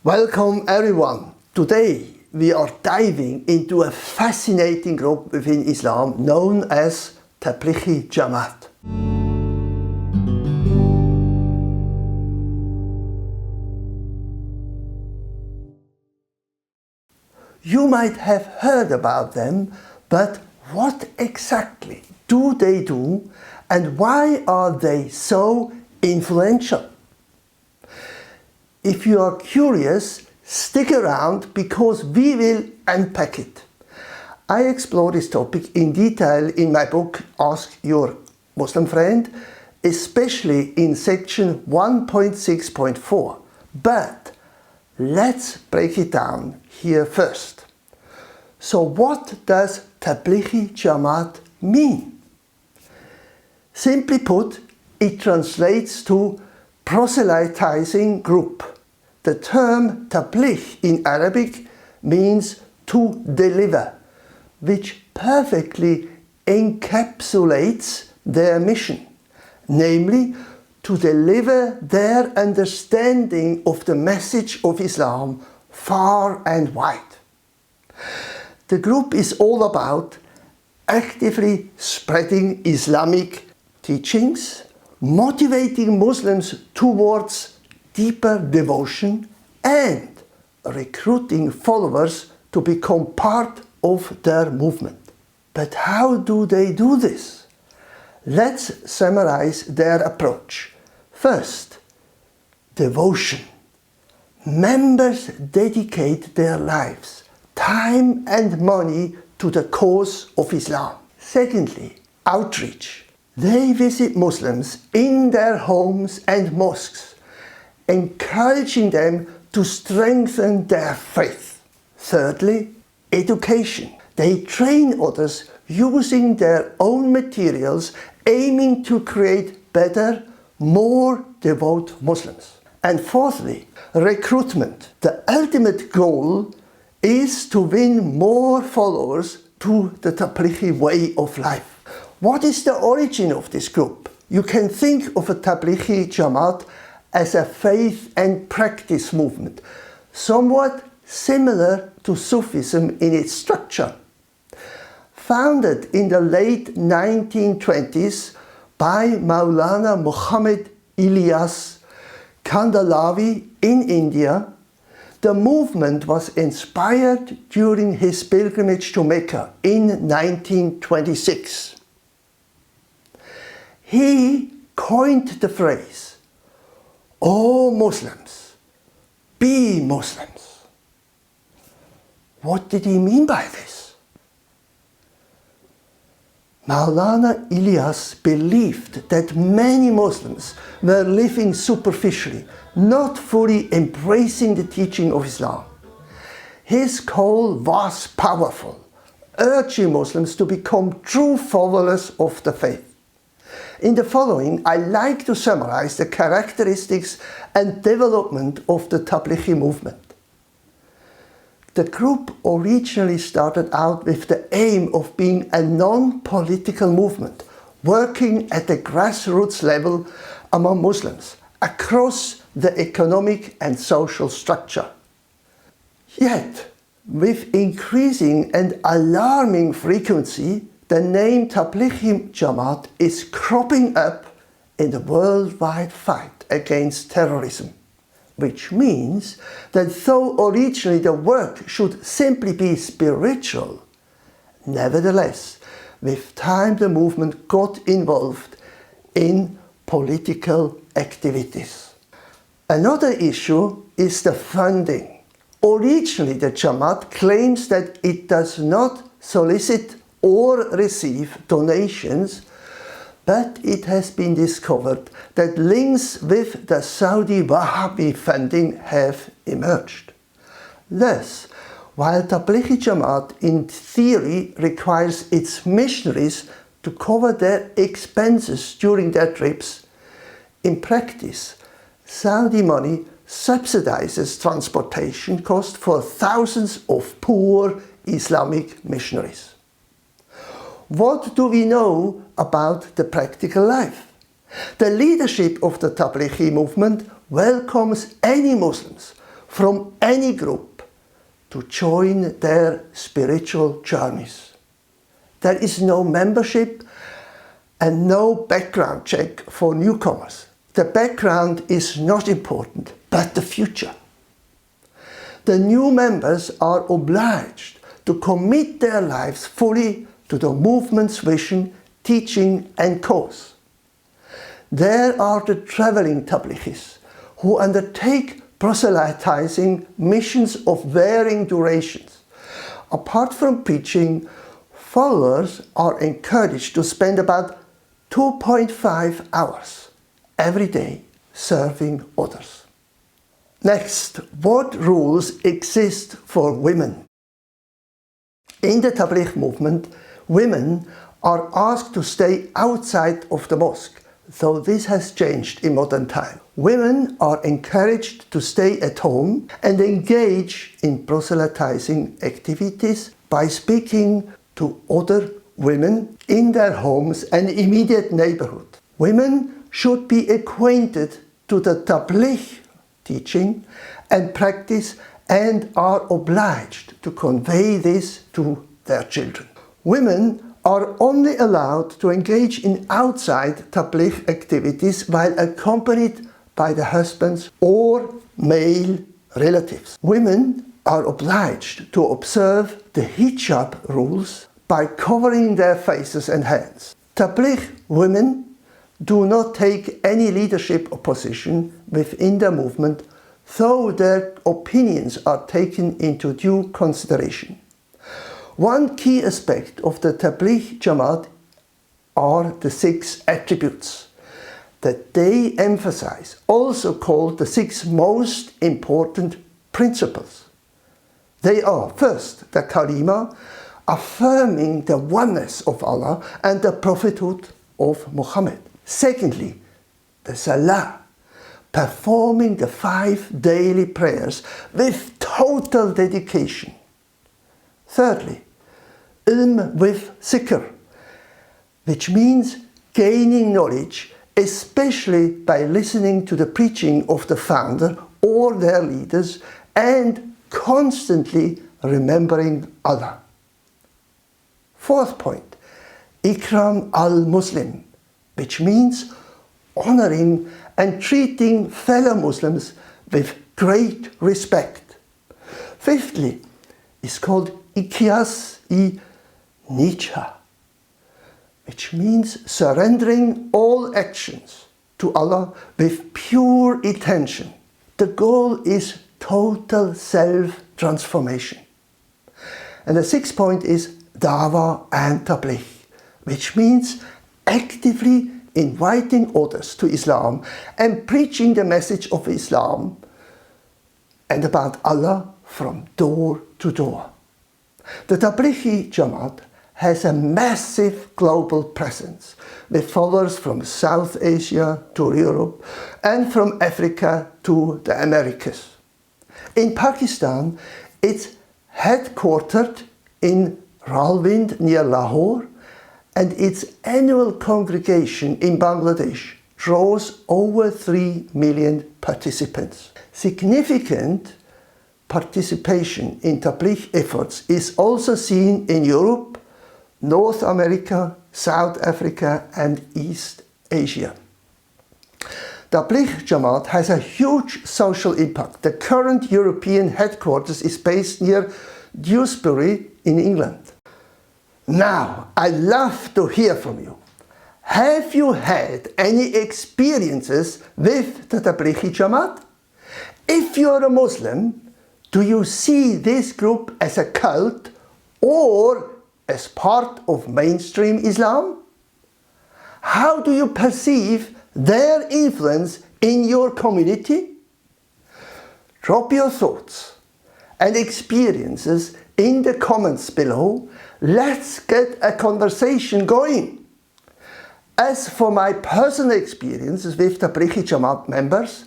Welcome everyone. Today we are diving into a fascinating group within Islam known as Tablighi Jamaat. You might have heard about them, but what exactly do they do and why are they so influential? If you are curious, stick around because we will unpack it. I explore this topic in detail in my book Ask Your Muslim Friend, especially in section 1.6.4. But let's break it down here first. So what does Tablighi Jamaat mean? Simply put, it translates to proselytizing group. The term tabligh in Arabic means to deliver, which perfectly encapsulates their mission, namely to deliver their understanding of the message of Islam far and wide. The group is all about actively spreading Islamic teachings, motivating Muslims towards deeper devotion and recruiting followers to become part of their movement. But how do they do this? Let's summarize their approach. First, devotion. Members dedicate their lives, time and money to the cause of Islam. Secondly, outreach. They visit Muslims in their homes and mosques, encouraging them to strengthen their faith. Thirdly, education. They train others using their own materials, aiming to create better, more devout Muslims. And fourthly, recruitment. The ultimate goal is to win more followers to the Tablighi way of life. What is the origin of this group? You can think of a Tablighi Jamaat as a faith and practice movement, somewhat similar to Sufism in its structure. Founded in the late 1920s by Maulana Muhammad Ilyas Kandalawi in India, the movement was inspired during his pilgrimage to Mecca in 1926. He coined the phrase, "O Muslims, be Muslims." What did he mean by this? Maulana Ilyas believed that many Muslims were living superficially, not fully embracing the teaching of Islam. His call was powerful, urging Muslims to become true followers of the faith. In the following, I like to summarize the characteristics and development of the Tablighi movement. The group originally started out with the aim of being a non-political movement, working at the grassroots level among Muslims across the economic and social structure. Yet, with increasing and alarming frequency, the name Tablighi Jamaat is cropping up in the worldwide fight against terrorism, which means that though originally the work should simply be spiritual, nevertheless, with time the movement got involved in political activities. Another issue is the funding. Originally, the Jamaat claims that it does not solicit or receive donations, but it has been discovered that links with the Saudi Wahhabi funding have emerged. Thus, while Tablighi Jamaat in theory requires its missionaries to cover their expenses during their trips, in practice, Saudi money subsidizes transportation costs for thousands of poor Islamic missionaries. What do we know about the practical life? The leadership of the Tablighi movement welcomes any Muslims from any group to join their spiritual journeys. There is no membership and no background check for newcomers. The background is not important, but the future. The new members are obliged to commit their lives fully to the movement's vision, teaching and cause. There are the traveling tablighis who undertake proselytizing missions of varying durations. Apart from preaching, followers are encouraged to spend about 2.5 hours every day serving others. Next, what rules exist for women? In the Tabligh movement, women are asked to stay outside of the mosque, though this has changed in modern time. Women are encouraged to stay at home and engage in proselytizing activities by speaking to other women in their homes and immediate neighborhood. Women should be acquainted to the Tabligh teaching and practice and are obliged to convey this to their children. Women are only allowed to engage in outside Tabligh activities while accompanied by the husbands or male relatives. Women are obliged to observe the hijab rules by covering their faces and hands. Tabligh women do not take any leadership position within the movement, though their opinions are taken into due consideration. One key aspect of the Tablighi Jamaat are the 6 attributes that they emphasize, also called the 6 most important principles. They are, first, the kalima, affirming the oneness of Allah and the prophethood of Muhammad. Secondly, the salah, performing the 5 daily prayers with total dedication. Thirdly, ilm with zikr, which means gaining knowledge, especially by listening to the preaching of the founder or their leaders and constantly remembering Allah. Fourth point, ikram al-Muslim, which means honoring and treating fellow Muslims with great respect. Fifthly, is called ikhlas-i-niyya, which means surrendering all actions to Allah with pure intention. The goal is total self-transformation. And the 6th point is dawah and tabligh, which means actively inviting others to Islam and preaching the message of Islam and about Allah from door to door. The Tablighi Jamaat has a massive global presence with followers from South Asia to Europe and from Africa to the Americas. In Pakistan, it's headquartered in Rawalpindi near Lahore, and its annual congregation in Bangladesh draws over 3 million participants. Significant participation in Tabligh efforts is also seen in Europe, North America, South Africa and East Asia. Tablighi Jamaat has a huge social impact. The current European headquarters is based near Dewsbury in England. Now, I'd love to hear from you. Have you had any experiences with the Tablighi Jamaat? If you're a Muslim, do you see this group as a cult or as part of mainstream Islam? How do you perceive their influence in your community? Drop your thoughts and experiences in the comments below. Let's get a conversation going. As for my personal experiences with the Tablighi Jamaat members,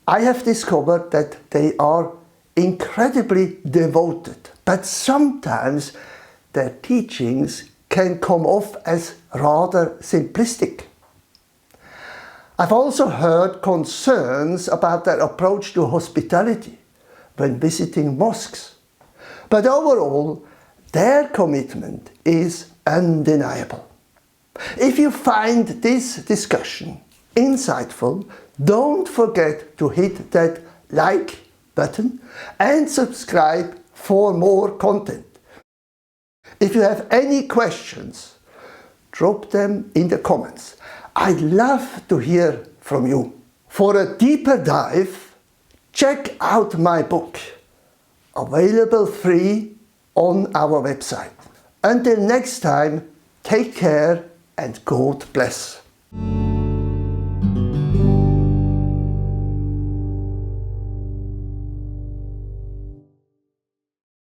I have discovered that they are incredibly devoted, but sometimes their teachings can come off as rather simplistic. I've also heard concerns about their approach to hospitality when visiting mosques. But overall, their commitment is undeniable. If you find this discussion insightful, don't forget to hit that like button and subscribe for more content. If you have any questions, drop them in the comments. I'd love to hear from you. For a deeper dive, check out my book, available free on our website. Until next time, take care and God bless.